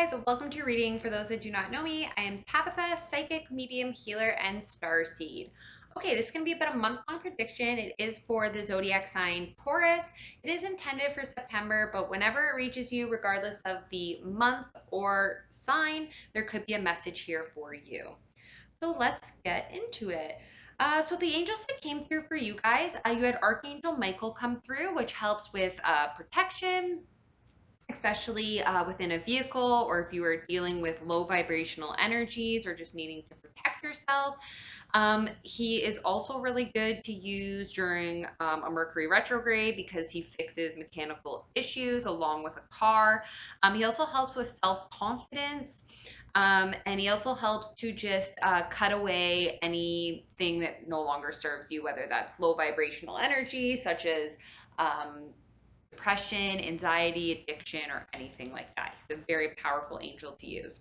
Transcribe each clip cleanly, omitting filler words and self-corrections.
guys, welcome to your reading. For those that do not know me, I am Tabitha, psychic, medium, healer, and starseed. Okay, this is going to be about a month-long prediction. It is for the zodiac sign Taurus. It is intended for September, but whenever it reaches you, regardless of the month or sign, there could be a message here for you. So let's get into it. So the angels that came through for you guys, you had Archangel Michael come through, which helps with protection, especially within a vehicle, or if you are dealing with low vibrational energies or just needing to protect yourself. He is also really good to use during a Mercury retrograde because he fixes mechanical issues along with a car. He also helps with self confidence. And he also helps to just cut away anything that no longer serves you, whether that's low vibrational energy, such as depression, anxiety, addiction, or anything like that. He's a very powerful angel to use.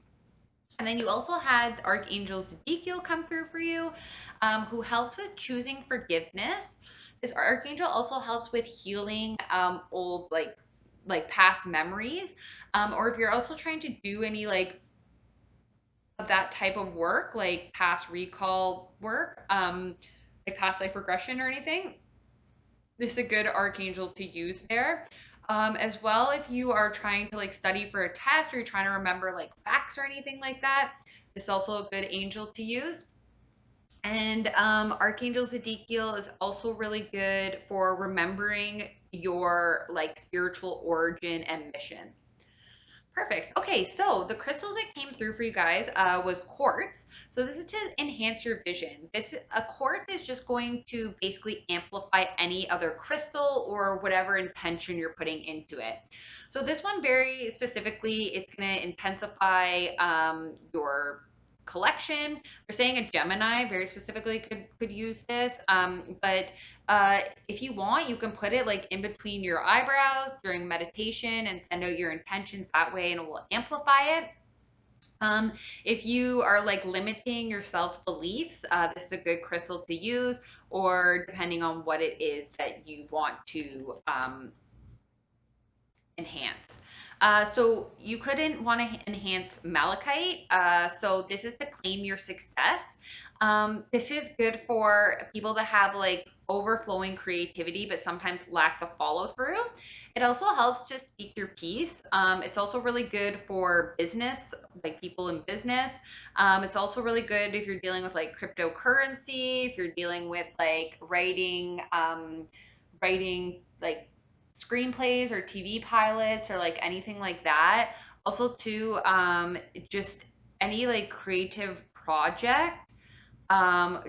And then you also had Archangel Ezekiel come through for you, who helps with choosing forgiveness. This archangel also helps with healing old like past memories, or if you're also trying to do any like of that type of work, like past recall work, like past life regression or anything. This is a good archangel to use there. As well, if you are trying to like study for a test or you're trying to remember like facts or anything like that, this is also a good angel to use. And Archangel Ezekiel is also really good for remembering your like spiritual origin and mission. Perfect. Okay, so the crystals that came through for you guys was quartz. So this is to enhance your vision. This a quartz is just going to basically amplify any other crystal or whatever intention you're putting into it. So this one very specifically, it's going to intensify your collection. They're saying a Gemini very specifically could use this, but if you want, you can put it like in between your eyebrows during meditation and send out your intentions that way, and it will amplify it. If you are like limiting your self beliefs, this is a good crystal to use, or depending on what it is that you want to enhance. So you couldn't want to enhance malachite. So this is to claim your success. This is good for people that have like overflowing creativity, but sometimes lack the follow through. It also helps to speak your piece. It's also really good for business, like people in business. It's also really good if you're dealing with like cryptocurrency, if you're dealing with like writing like screenplays or TV pilots or like anything like that. Also, too, just any like creative project,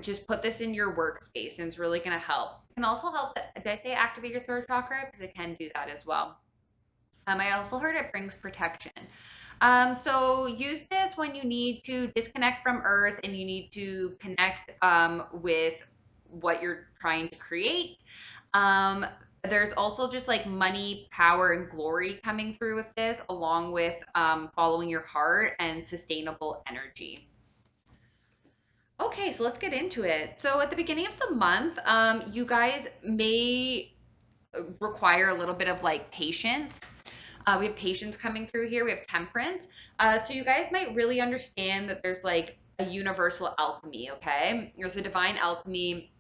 just put this in your workspace and it's really going to help. It can also help. Did I say activate your third chakra? Because it can do that as well. I also heard it brings protection. So use this when you need to disconnect from Earth and you need to connect with what you're trying to create. Um, there's also just like money, power, and glory coming through with this, along with following your heart and sustainable energy. Okay, so let's get into it. So at the beginning of the month, you guys may require a little bit of like patience. We have patience coming through here. We have temperance. So you guys might really understand that there's like a universal alchemy, okay? There's a divine alchemy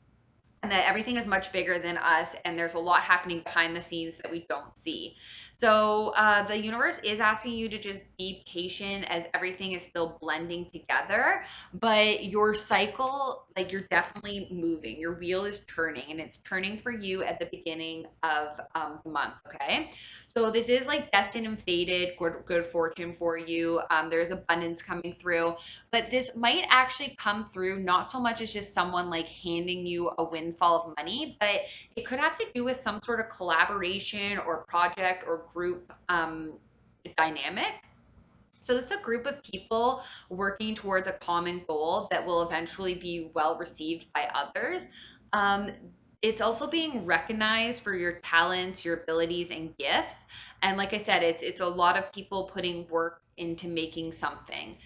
and that everything is much bigger than us and there's a lot happening behind the scenes that we don't see. So the universe is asking you to just be patient as everything is still blending together, but your cycle, like you're definitely moving, your wheel is turning and it's turning for you at the beginning of the month. Okay, so this is like destined and fated good fortune for you. There's abundance coming through, but this might actually come through not so much as just someone like handing you a windfall of money, but it could have to do with some sort of collaboration or project or group dynamic. So this is a group of people working towards a common goal that will eventually be well received by others. Um, it's also being recognized for your talents, your abilities, and gifts. And like I said, it's a lot of people putting work into making something.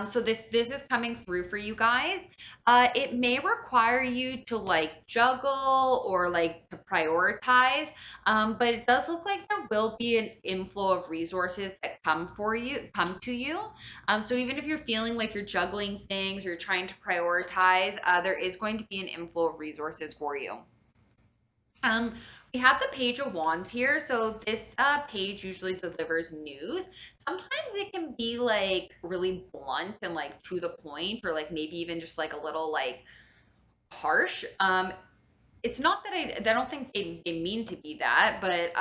So this is coming through for you guys. It may require you to like juggle or like to prioritize, but it does look like there will be an inflow of resources that come to you. So even if you're feeling like you're juggling things or you're trying to prioritize, there is going to be an inflow of resources for you. Um, we have the Page of Wands here. So this page usually delivers news. Sometimes it can be like really blunt and like to the point, or like maybe even just like a little like harsh. It's not that I don't think they mean to be that, but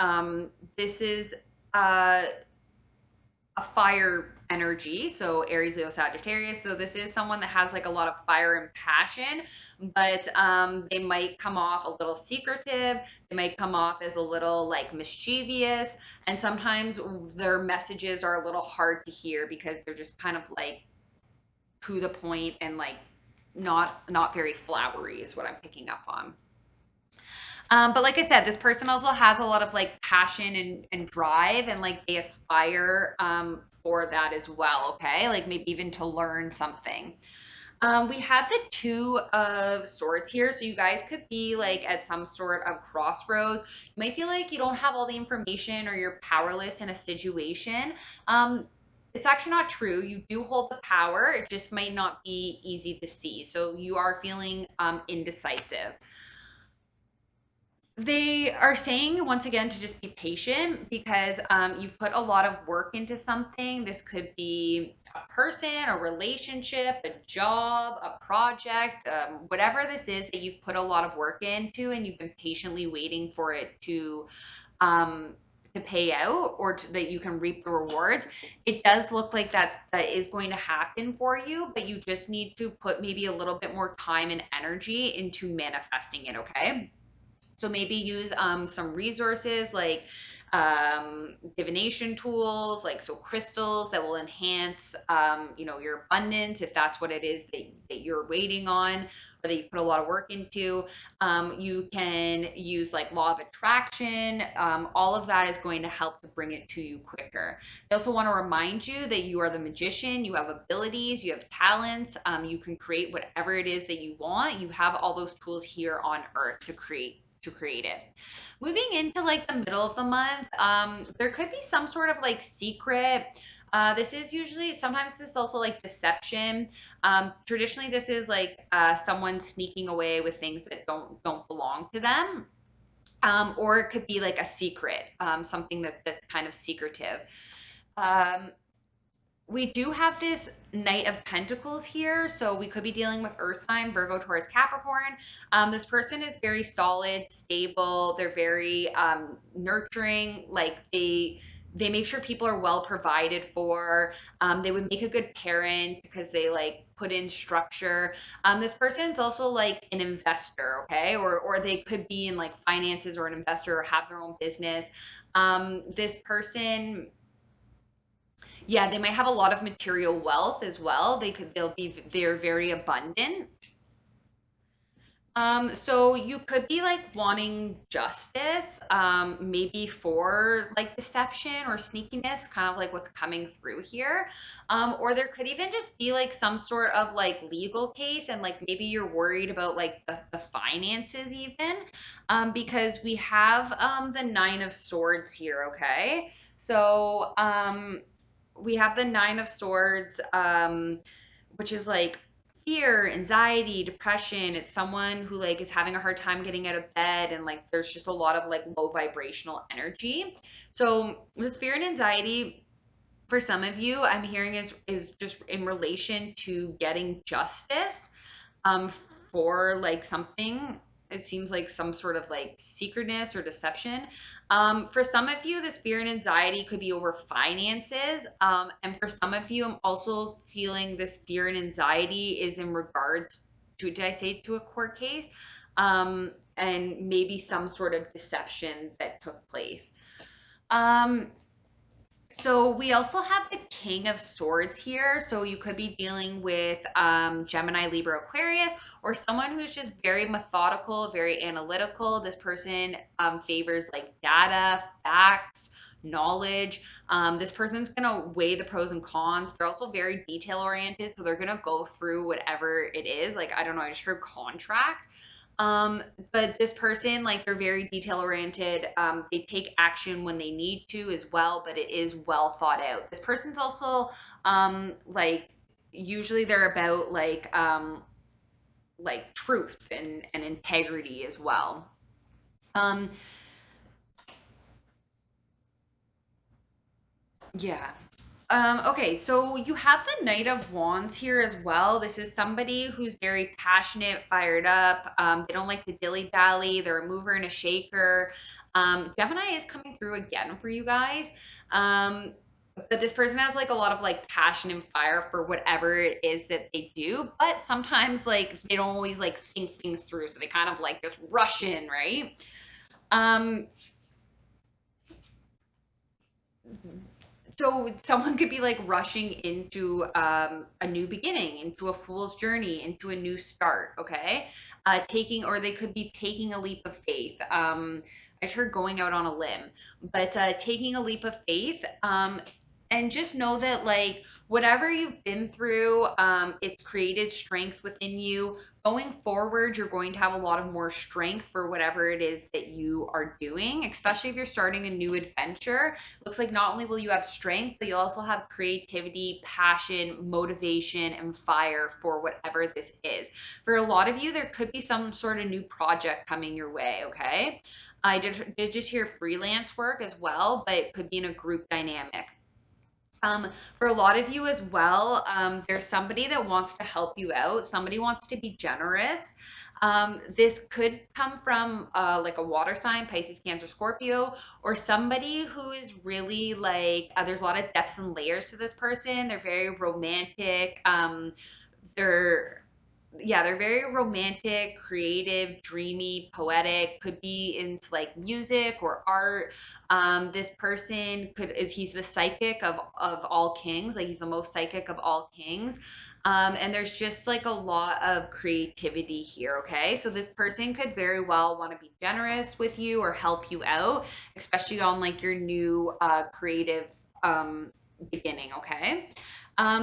this is uh, a fire energy, so Aries, Leo, Sagittarius. So this is someone that has like a lot of fire and passion, but they might come off a little secretive. They might come off as a little like mischievous, and sometimes their messages are a little hard to hear because they're just kind of like to the point and like not very flowery is what I'm picking up on. But like I said, this person also has a lot of like passion and drive, and like they aspire for that as well. Okay, like maybe even to learn something. We have the Two of Swords here, so you guys could be like at some sort of crossroads. You might feel like you don't have all the information or you're powerless in a situation. It's actually not true. You do hold the power. It just might not be easy to see. So you are feeling indecisive. They are saying once again to just be patient because you've put a lot of work into something. This could be a person, a relationship, a job, a project, whatever this is that you've put a lot of work into, and you've been patiently waiting for it um, to pay out or that you can reap the rewards. It does look like that is going to happen for you, but you just need to put maybe a little bit more time and energy into manifesting it. Okay. So maybe use some resources like divination tools, like so crystals that will enhance, your abundance if that's what it is that you're waiting on or that you put a lot of work into. You can use like law of attraction. All of that is going to help to bring it to you quicker. I also want to remind you that you are the magician. You have abilities, you have talents. You can create whatever it is that you want. You have all those tools here on earth to create it. Moving into like the middle of the month, there could be some sort of like secret. This is usually sometimes this is also like deception. Traditionally, this is like someone sneaking away with things that don't belong to them. Or it could be like a secret, something that's kind of secretive. Um, we do have this Knight of Pentacles here, so we could be dealing with Earth sign, Virgo, Taurus, Capricorn. This person is very solid, stable. They're very nurturing. Like they make sure people are well provided for. They would make a good parent because they like put in structure. This person's also like an investor, okay, or they could be in like finances or an investor or have their own business. This person, yeah, they might have a lot of material wealth as well. They're very abundant. So you could be like wanting justice, maybe for like deception or sneakiness, kind of like what's coming through here. Or there could even just be like some sort of like legal case, and like maybe you're worried about like the finances even, because we have the Nine of Swords here, okay? So we have the Nine of Swords, which is like fear, anxiety, depression. It's someone who like is having a hard time getting out of bed, and like there's just a lot of like low vibrational energy. So this fear and anxiety for some of you, I'm hearing is just in relation to getting justice um for like something. It seems like some sort of like secretness or deception. For some of you, this fear and anxiety could be over finances. And for some of you, I'm also feeling this fear and anxiety is in regards to, did I say to a court case? And maybe some sort of deception that took place. Um, so we also have the King of Swords here. So you could be dealing with Gemini, Libra, Aquarius, or someone who's just very methodical, very analytical. This person favors like data, facts, knowledge. This person's gonna weigh the pros and cons. They're also very detail oriented, so they're gonna go through whatever it is. Like, I don't know, I just heard contract. Um, but this person, like, they're very detail oriented. They take action when they need to as well, but it is well thought out. This person's also like, usually they're about like truth and integrity as well. Um, yeah. Okay, so you have the Knight of Wands here as well. This is somebody who's very passionate, fired up. They don't like to dilly-dally. They're a mover and a shaker. Gemini is coming through again for you guys. Um, but this person has like a lot of like passion and fire for whatever it is that they do. But sometimes like they don't always like think things through. So they kind of like just rush in, right? Um, so someone could be like rushing into a new beginning, into a fool's journey, into a new start. Okay, taking, or they could be taking a leap of faith. I just heard going out on a limb, but taking a leap of faith. And just know that like whatever you've been through, it's created strength within you. Going forward, you're going to have a lot of more strength for whatever it is that you are doing, especially if you're starting a new adventure. Looks like not only will you have strength, but you also have creativity, passion, motivation, and fire for whatever this is. For a lot of you, there could be some sort of new project coming your way, okay? I did just hear freelance work as well, but it could be in a group dynamic. For a lot of you as well, there's somebody that wants to help you out. Somebody wants to be generous. This could come from like a water sign, Pisces, Cancer, Scorpio, or somebody who is really like, there's a lot of depths and layers to this person. They're very romantic. They're Yeah, they're very romantic, creative, dreamy, poetic, could be into like music or art. This person could is he's the psychic of all kings, like he's the most psychic of all kings. And there's just like a lot of creativity here, okay? So this person could very well want to be generous with you or help you out, especially on like your new creative beginning, okay?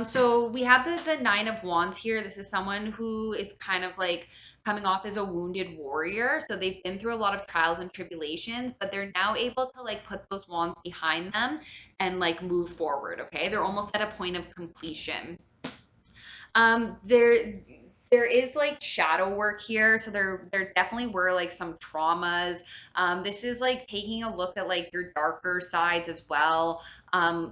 So we have the Nine of Wands here. This is someone who is kind of like coming off as a wounded warrior. So they've been through a lot of trials and tribulations, but they're now able to like put those wands behind them and like move forward. Okay. They're almost at a point of completion. There is like shadow work here, so there definitely were like some traumas. This is like taking a look at like your darker sides as well.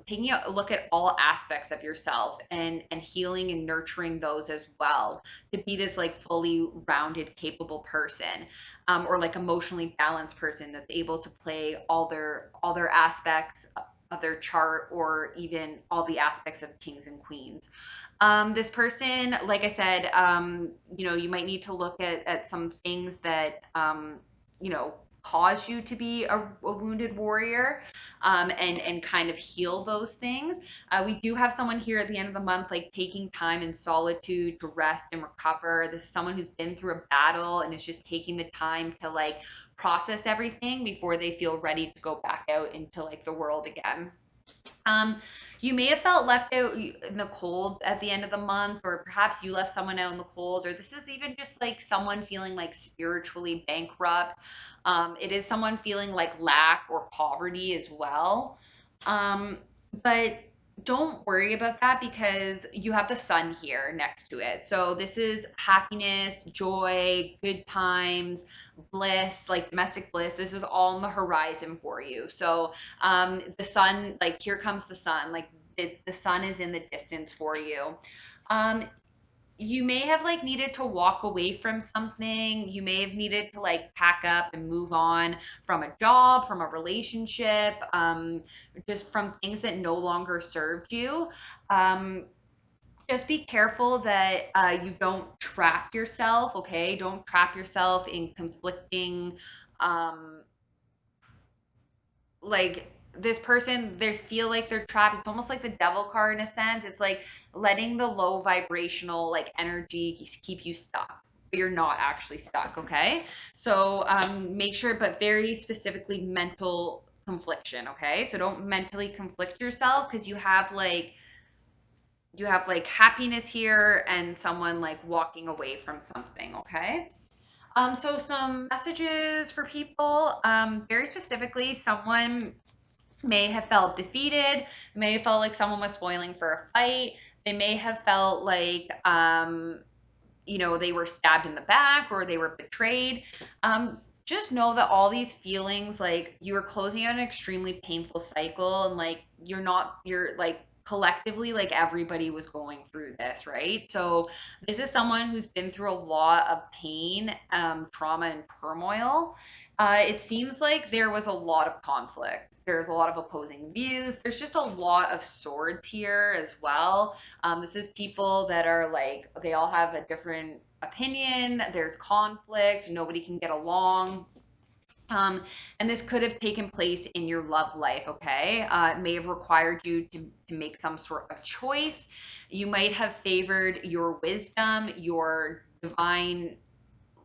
Taking a look at all aspects of yourself and healing and nurturing those as well to be this like fully rounded, capable person, or like emotionally balanced person that's able to play all their aspects of their chart, or even all the aspects of kings and queens. This person, like I said, you might need to look at some things that, cause you to be a wounded warrior, and kind of heal those things. We do have someone here at the end of the month, like taking time in solitude to rest and recover. This is someone who's been through a battle and is just taking the time to like process everything before they feel ready to go back out into like the world again. Um, you may have felt left out in the cold at the end of the month, or perhaps you left someone out in the cold, or this is even just like someone feeling like spiritually bankrupt. It is someone feeling like lack or poverty as well. But don't worry about that because you have the sun here next to it. So this is happiness, joy, good times, bliss, like domestic bliss. This is all on the horizon for you. So the sun, like here comes the sun, like the sun is in the distance for you. um you may have like needed to walk away from something. You may have needed to like pack up and move on from a job, from a relationship, just from things that no longer served you. um just be careful that you don't trap yourself, okay? Don't trap yourself in conflicting, um like, this person, they feel like they're trapped. It's almost like the devil card in a sense. It's like letting the low vibrational like energy keep you stuck, but you're not actually stuck, okay? So make sure, but very specifically mental, confliction, okay? So don't mentally conflict yourself because you have like happiness here and someone like walking away from something, okay? So some messages for people. Very specifically, someone may have felt defeated, may have felt like someone was spoiling for a fight. They may have felt like they were stabbed in the back or they were betrayed. Just know that all these feelings, like you are closing out an extremely painful cycle, and like you're like collectively, like everybody was going through this, right? So this is someone who's been through a lot of pain, trauma, and turmoil. It seems like there was a lot of conflict. There's a lot of opposing views. There's just a lot of swords here as well. This is people that are like, they all have a different opinion. There's conflict. Nobody can get along. Um, and this could have taken place in your love life, okay? It may have required you to make some sort of choice. You might have favored your wisdom, your divine,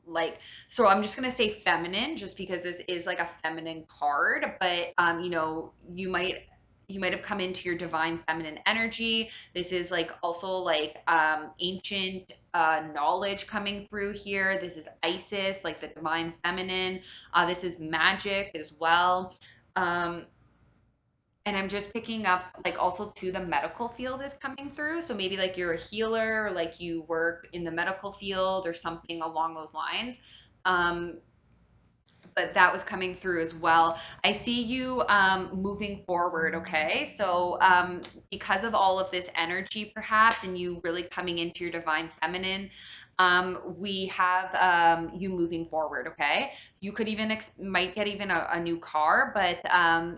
like, so I'm just gonna say feminine just because this is like a feminine card, but you might have come into your divine feminine energy. This is like also like ancient knowledge coming through here. This is Isis, like the divine feminine. This is magic as well. Um, and I'm just picking up like also to the medical field is coming through. So maybe like you're a healer, or like you work in the medical field or something along those lines. Um, but that was coming through as well. I see you moving forward, okay? So, because of all of this energy, perhaps, and you really coming into your divine feminine, we have you moving forward, okay? You could even might get even a new car, but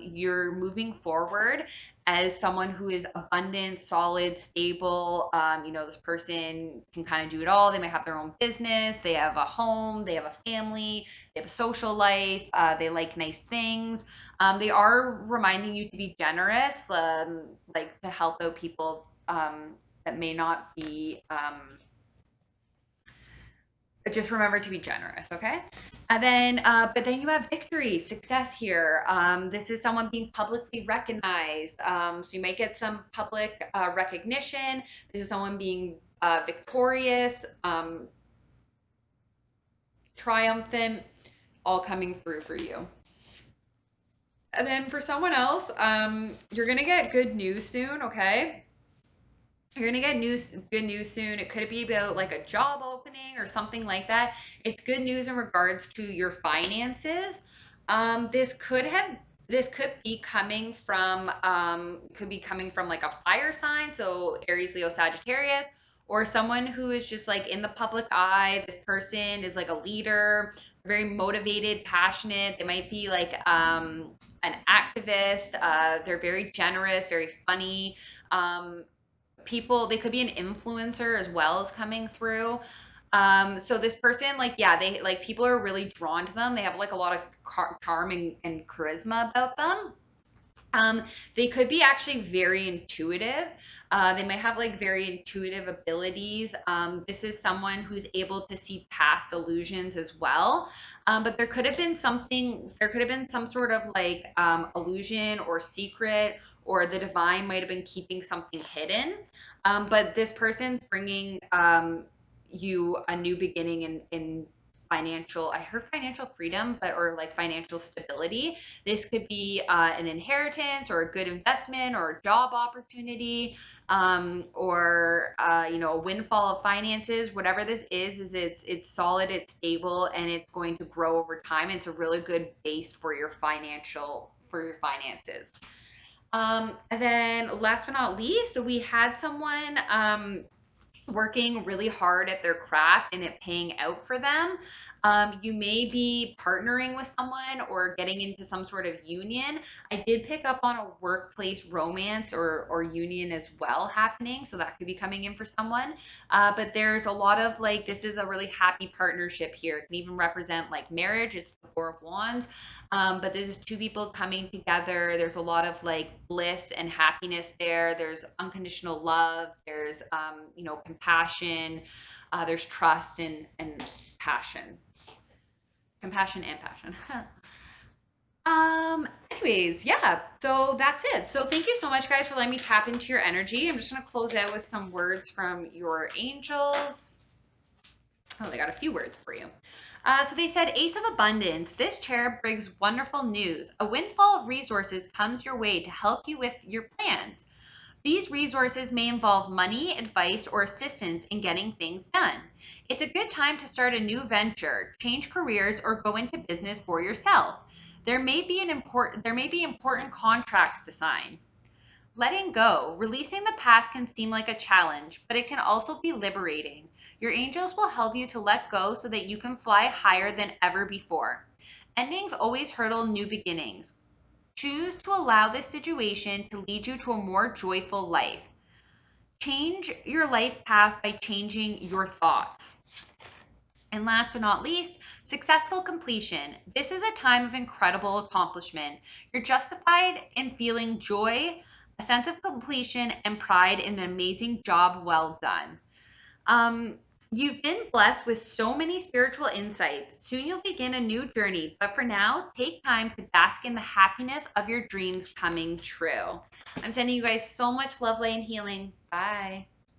you're moving forward as someone who is abundant, solid, stable. This person can kind of do it all. They might have their own business, they have a home, they have a family, they have a social life, they like nice things. They are reminding you to be generous, like to help out people that may not be. Just remember to be generous, okay? And then, but then you have victory, success here. This is someone being publicly recognized. So you might get some public recognition. This is someone being victorious, triumphant, all coming through for you. And then for someone else, you're gonna get good news soon, okay? You're gonna get good news soon. It could be about like a job opening or something like that. It's good news in regards to your finances. This could be coming from like a fire sign, so Aries, Leo, Sagittarius, or someone who is just like in the public eye. This person is like a leader, very motivated, passionate. They might be like an activist. They're very generous, very funny. People, they could be an influencer as well as coming through. So this person, like, yeah, they like people are really drawn to them. They have like a lot of charm and charisma about them. um, they could be actually very intuitive. They might have like very intuitive abilities. This is someone who's able to see past illusions as well. But there could have been some sort of like illusion or secret, or the divine might have been keeping something hidden. But this person's bringing you a new beginning in financial, I heard financial freedom, but or like financial stability. This could be an inheritance or a good investment or a job opportunity, or a windfall of finances. Whatever this is it's solid, it's stable, and it's going to grow over time. It's a really good base for your finances. And then last but not least, we had someone working really hard at their craft and it paying out for them. You may be partnering with someone or getting into some sort of union. I did pick up on a workplace romance or union as well happening, so that could be coming in for someone. But there's a lot of like, this is a really happy partnership here. It can even represent like marriage. It's the Four of Wands. But this is two people coming together. There's a lot of like bliss and happiness there. There's unconditional love. There's compassion. There's trust and passion, compassion and passion. anyways, yeah, so that's it. So thank you so much, guys, for letting me tap into your energy. I'm just going to close out with some words from your angels. Oh, they got a few words for you. So they said, Ace of Abundance. This chair brings wonderful news. A windfall of resources comes your way to help you with your plans. These resources may involve money, advice, or assistance in getting things done. It's a good time to start a new venture, change careers, or go into business for yourself. There may be important contracts to sign. Letting go, releasing the past can seem like a challenge, but it can also be liberating. Your angels will help you to let go so that you can fly higher than ever before. Endings always hurdle new beginnings. Choose to allow this situation to lead you to a more joyful life. Change your life path by changing your thoughts. And last but not least, successful completion. This is a time of incredible accomplishment. You're justified in feeling joy, a sense of completion, and pride in an amazing job well done. Um, you've been blessed with so many spiritual insights. Soon you'll begin a new journey, but for now, take time to bask in the happiness of your dreams coming true. I'm sending you guys so much love, light, and healing. Bye.